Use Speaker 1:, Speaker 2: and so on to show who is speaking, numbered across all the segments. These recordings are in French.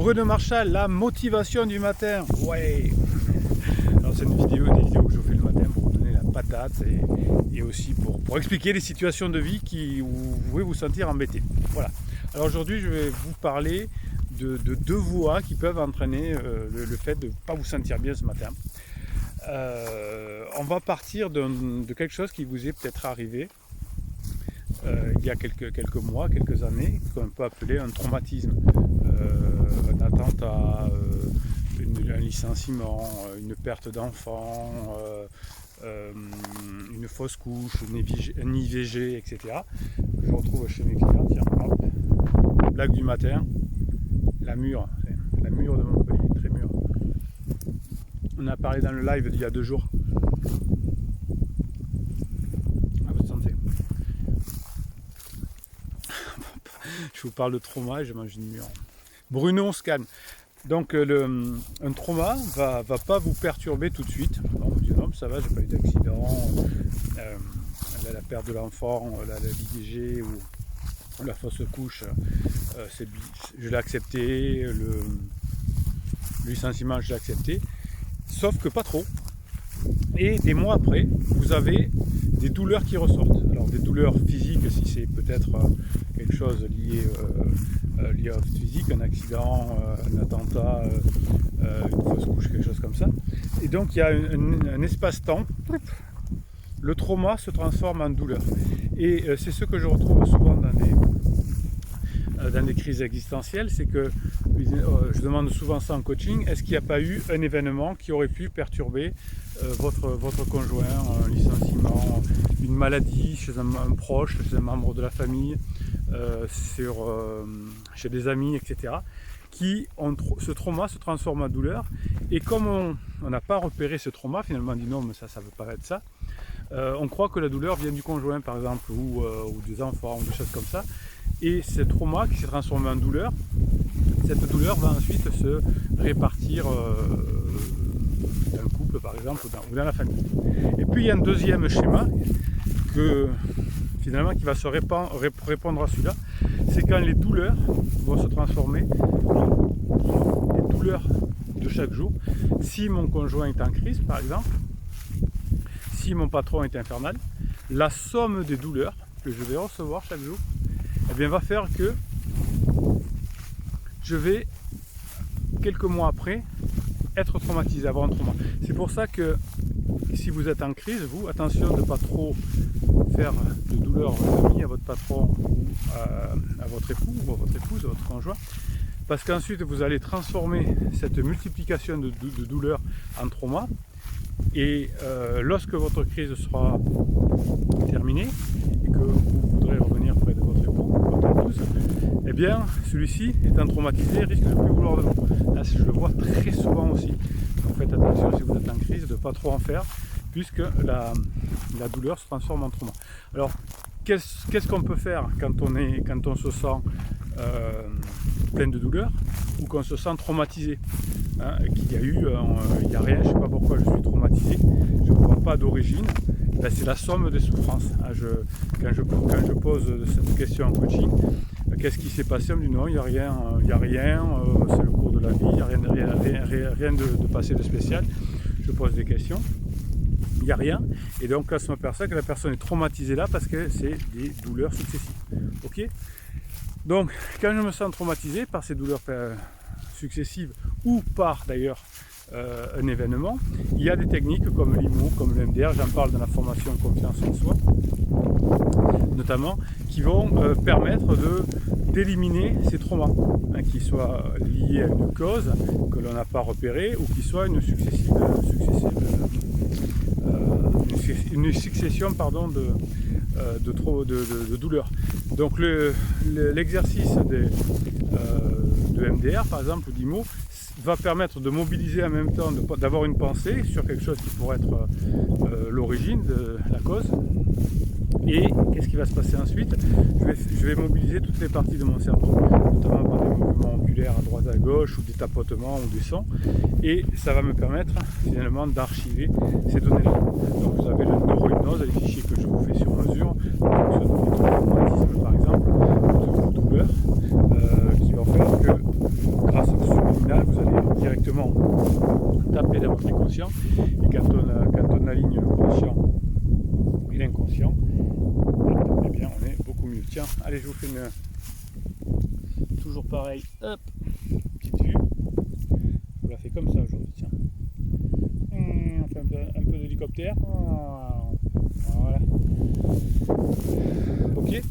Speaker 1: Bruno Marchal, la motivation du matin. Ouais. Alors c'est des vidéos que je fais le matin pour vous donner la patate et aussi pour expliquer les situations de vie où vous pouvez vous sentir embêté. Voilà. Alors aujourd'hui je vais vous parler de deux voies qui peuvent entraîner le fait de ne pas vous sentir bien ce matin. On va partir de quelque chose qui vous est peut-être arrivé il y a quelques mois, quelques années, qu'on peut appeler un traumatisme, un attentat, un licenciement, une perte d'enfant, une fausse couche, un IVG, etc. Que je retrouve chez mes clients. Tiens, hop, blague du matin, la mûre de Montpellier, très mûre. On a parlé dans le live d'il y a 2 jours. À votre santé. Je vous parle de trauma et je mange une mûre. Bruno, on se calme. Donc un trauma va pas vous perturber tout de suite. On vous dit non, ça va, j'ai pas eu d'accident, la perte de l'enfant, la l'IVG ou la fausse couche, je l'ai accepté, le licenciement je l'ai accepté, sauf que pas trop. Et des mois après, vous avez des douleurs qui ressortent. Alors des douleurs physiques, si c'est peut-être quelque chose lié au physique, un accident, un attentat, une fausse couche, quelque chose comme ça. Et donc il y a un espace-temps, le trauma se transforme en douleur. Et c'est ce que je retrouve souvent dans des crises existentielles, c'est que je demande souvent ça en coaching, est-ce qu'il n'y a pas eu un événement qui aurait pu perturber votre conjoint, un licenciement, une maladie chez un proche, chez un membre de la famille, chez des amis, etc. Ce trauma se transforme en douleur, et comme on n'a pas repéré ce trauma, finalement on dit non mais ça ne veut pas être ça, on croit que la douleur vient du conjoint par exemple, ou des enfants, ou des choses comme ça, et ce trauma qui s'est transformé en douleur, cette douleur va ensuite se répartir dans le couple par exemple, ou dans la famille. Et puis il y a un deuxième schéma finalement qui va se répondre à celui-là, c'est quand les douleurs vont se transformer en des douleurs de chaque jour. Si mon conjoint est en crise par exemple, si mon patron est infernal, la somme des douleurs que je vais recevoir chaque jour, eh bien, va faire que je vais, quelques mois après, être traumatisé, avoir un trauma. C'est pour ça que si vous êtes en crise, vous, attention de ne pas trop faire de douleur à votre ami, à votre patron, ou à votre époux, ou à votre épouse, à votre conjoint, parce qu'ensuite vous allez transformer cette multiplication de douleurs en trauma, et lorsque votre crise sera terminée, et que vous voudrez revenir près de votre époux, votre épouse, eh bien celui-ci, étant traumatisé, risque de ne plus vouloir de vous. Là, je le vois très souvent aussi. Donc faites attention si vous êtes en crise de ne pas trop en faire, puisque la douleur se transforme en trauma. Alors, qu'est-ce qu'on peut faire quand on se sent plein de douleur, ou qu'on se sent traumatisé, qu'il y a eu, il n'y a rien, je ne sais pas pourquoi je suis traumatisé, je ne vois pas d'origine, ben c'est la somme des souffrances. Quand je pose cette question en coaching, qu'est-ce qui s'est passé? On me dit non, il n'y a rien, c'est le cours de la vie, il n'y a rien de passé de spécial. Je pose des questions, il n'y a rien, et donc là je m'aperçois que la personne est traumatisée là parce que c'est des douleurs successives. Ok? Donc quand je me sens traumatisé par ces douleurs successives, ou par d'ailleurs un événement, il y a des techniques comme l'IMO, comme le MDR, j'en parle dans la formation Confiance en soi, notamment, qui vont permettre d'éliminer ces traumas, qui soient liés à une cause que l'on n'a pas repérée, ou qui soient une succession de douleurs. Donc l'exercice de MDR par exemple, ou d'IMO, va permettre de mobiliser en même temps, d'avoir une pensée sur quelque chose qui pourrait être l'origine de la cause. Et qu'est-ce qui va se passer ensuite? Je vais mobiliser toutes les parties de mon cerveau, notamment par des mouvements oculaires à droite à gauche, ou des tapotements, ou des sons, et ça va me permettre finalement d'archiver ces données-là. Donc vous avez la neurohypnose, les fichiers que je vous fais sur mesure, sur des traumatismes par exemple, de douleurs, qui vont faire que grâce au subliminal, vous allez directement taper dans votre inconscient. Et quand on aligne le conscient et l'inconscient, eh bien on est beaucoup mieux. Tiens, allez, je vous fais toujours pareil, hop, petite vue. Je vous la fais comme ça aujourd'hui, tiens. On fait un peu d'hélicoptère. Voilà. Ok.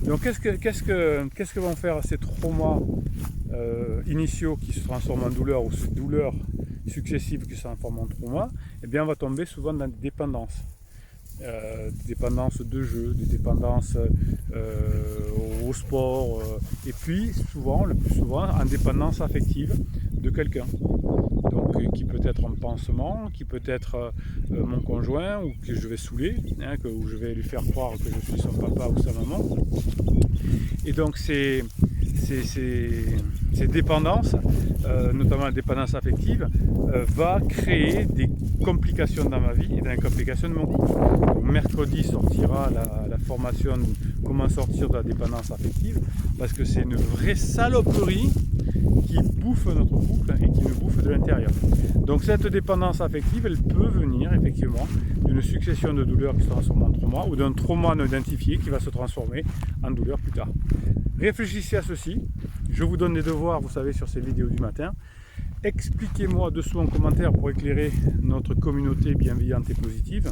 Speaker 1: Donc qu'est-ce que vont faire ces traumas initiaux qui se transforment en douleur, ou ces douleurs successives qui se transforment en trauma? Eh bien on va tomber souvent dans des dépendances. Des dépendances de jeu, des dépendances au sport, et puis le plus souvent en dépendance affective de quelqu'un. Donc qui peut être un pansement, qui peut être mon conjoint, ou que je vais saouler, où je vais lui faire croire que je suis son papa ou sa maman. Et donc ces dépendances, notamment la dépendance affective, va créer des complications dans ma vie et des complications de mon couple. Donc, mercredi sortira la formation comment sortir de la dépendance affective, parce que c'est une vraie saloperie qui bouffe notre couple et qui nous bouffe de l'intérieur. Donc cette dépendance affective, elle peut venir effectivement d'une succession de douleurs qui se transforment en trauma, ou d'un trauma non identifié qui va se transformer en douleur plus tard. Réfléchissez à ceci. Je vous donne des devoirs, vous savez, sur ces vidéos du matin. Expliquez-moi dessous en commentaire pour éclairer notre communauté bienveillante et positive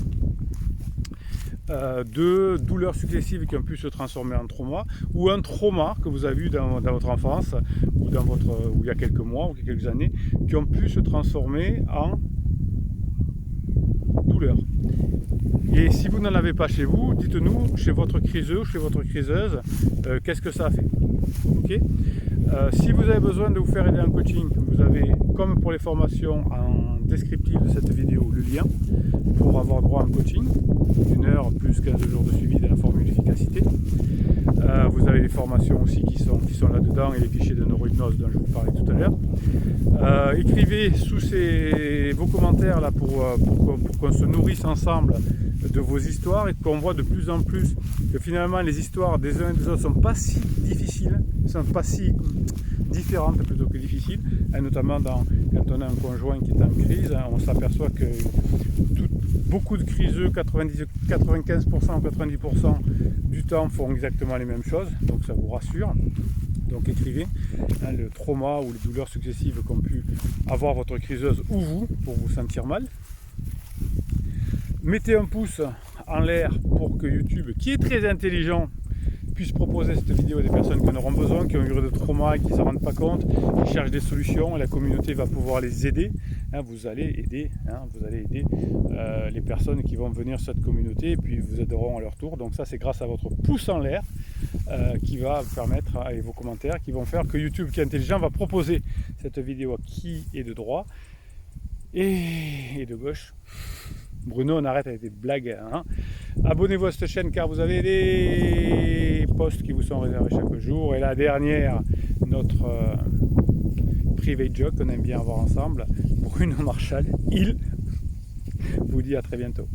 Speaker 1: de douleurs successives qui ont pu se transformer en trauma, ou un trauma que vous avez eu dans votre enfance, ou il y a quelques mois ou quelques années, qui ont pu se transformer en douleur. Et si vous n'en avez pas chez vous, dites-nous, chez votre criseux, chez votre criseuse, qu'est-ce que ça a fait. Okay. Si vous avez besoin de vous faire aider en coaching, vous avez, comme pour les formations en descriptif de cette vidéo, le lien pour avoir droit à un coaching, 1 heure plus 15 jours de suivi de la formule d'efficacité. Vous avez les formations aussi qui sont là-dedans, et les fichiers de neurohypnose dont je vous parlais tout à l'heure. Écrivez sous vos commentaires là pour qu'on se nourrisse ensemble de vos histoires, et qu'on voit de plus en plus que finalement les histoires des uns et des autres sont pas si difficiles, sont pas si différentes plutôt que difficiles, et notamment quand on a un conjoint qui est en crise, on s'aperçoit que beaucoup de criseux, 95% ou 90% du temps, font exactement les mêmes choses, donc ça vous rassure. Donc écrivez le trauma ou les douleurs successives qu'ont pu avoir votre criseuse ou vous, pour vous sentir mal. Mettez un pouce en l'air pour que YouTube, qui est très intelligent, puisse proposer cette vidéo à des personnes qui en auront besoin, qui ont eu de trauma et qui ne s'en rendent pas compte, qui cherchent des solutions, et la communauté va pouvoir les aider. Vous allez aider les personnes qui vont venir sur cette communauté, et puis vous aideront à leur tour. Donc ça, c'est grâce à votre pouce en l'air qui va permettre, et vos commentaires, qui vont faire que YouTube, qui est intelligent, va proposer cette vidéo à qui est de droit et de gauche. Bruno, on arrête avec des blagues. Abonnez-vous à cette chaîne, car vous avez des posts qui vous sont réservés chaque jour. Et la dernière, notre private joke qu'on aime bien avoir ensemble, Bruno Marchal, il vous dit à très bientôt.